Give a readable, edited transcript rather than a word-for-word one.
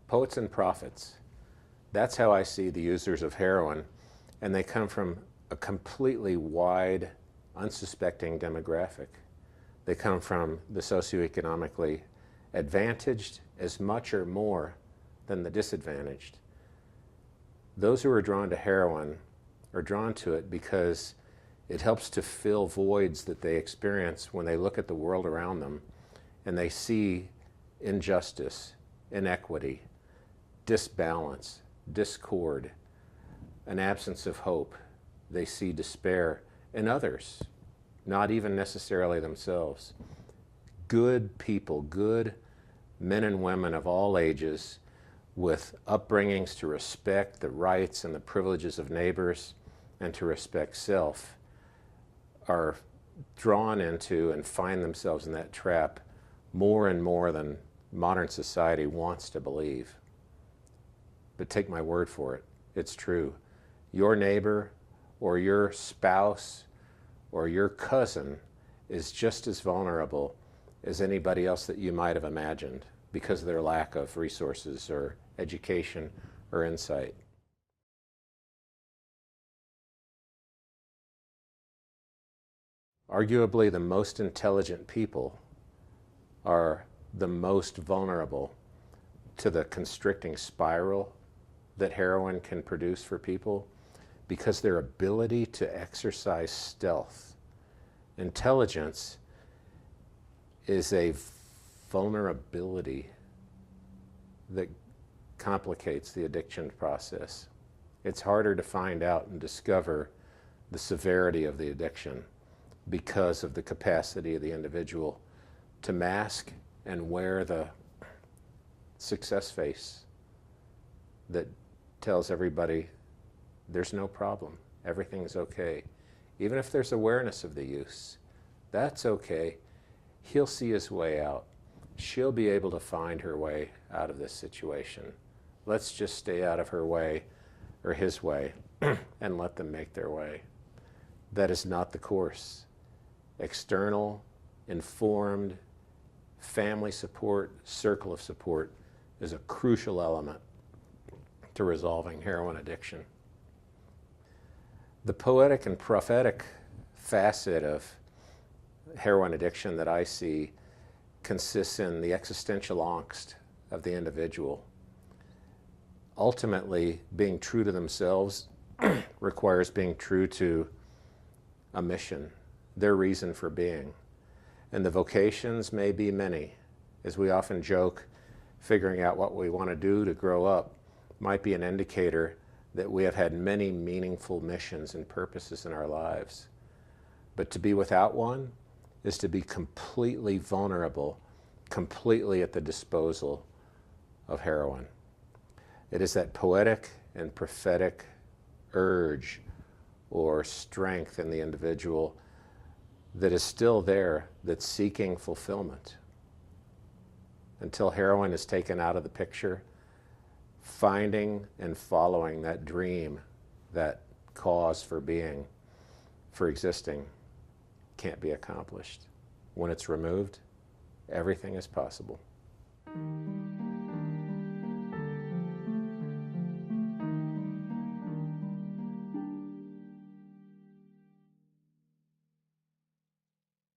poets and prophets. That's how I see the users of heroin, and they come from a completely wide, unsuspecting demographic. They come from the socioeconomically advantaged as much or more than the disadvantaged. Those who are drawn to heroin are drawn to it because it helps to fill voids that they experience when they look at the world around them and they see injustice, inequity, disbalance, discord, an absence of hope. They see despair in others, not even necessarily themselves. Good people, good men and women of all ages with upbringings to respect the rights and the privileges of neighbors and to respect self are drawn into and find themselves in that trap more and more than modern society wants to believe. But take my word for it, it's true. Your neighbor or your spouse or your cousin is just as vulnerable as anybody else that you might have imagined because of their lack of resources or education or insight. Arguably, the most intelligent people are the most vulnerable to the constricting spiral that heroin can produce for people because their ability to exercise stealth. Intelligence is a vulnerability that complicates the addiction process. It's harder to find out and discover the severity of the addiction because of the capacity of the individual to mask and wear the success face that tells everybody there's no problem, everything's okay. Even if there's awareness of the use, that's okay. He'll see his way out. She'll be able to find her way out of this situation. Let's just stay out of her way or his way and let them make their way. That is not the course. External, informed, family support, circle of support is a crucial element to resolving heroin addiction. The poetic and prophetic facet of heroin addiction that I see consists in the existential angst of the individual. Ultimately, being true to themselves requires being true to a mission, their reason for being. And the vocations may be many. As we often joke, figuring out what we want to do to grow up might be an indicator that we have had many meaningful missions and purposes in our lives. But to be without one is to be completely vulnerable, completely at the disposal of heroin. It is that poetic and prophetic urge or strength in the individual that is still there, that's seeking fulfillment. Until heroin is taken out of the picture, finding and following that dream, that cause for being, for existing, can't be accomplished. When it's removed, everything is possible.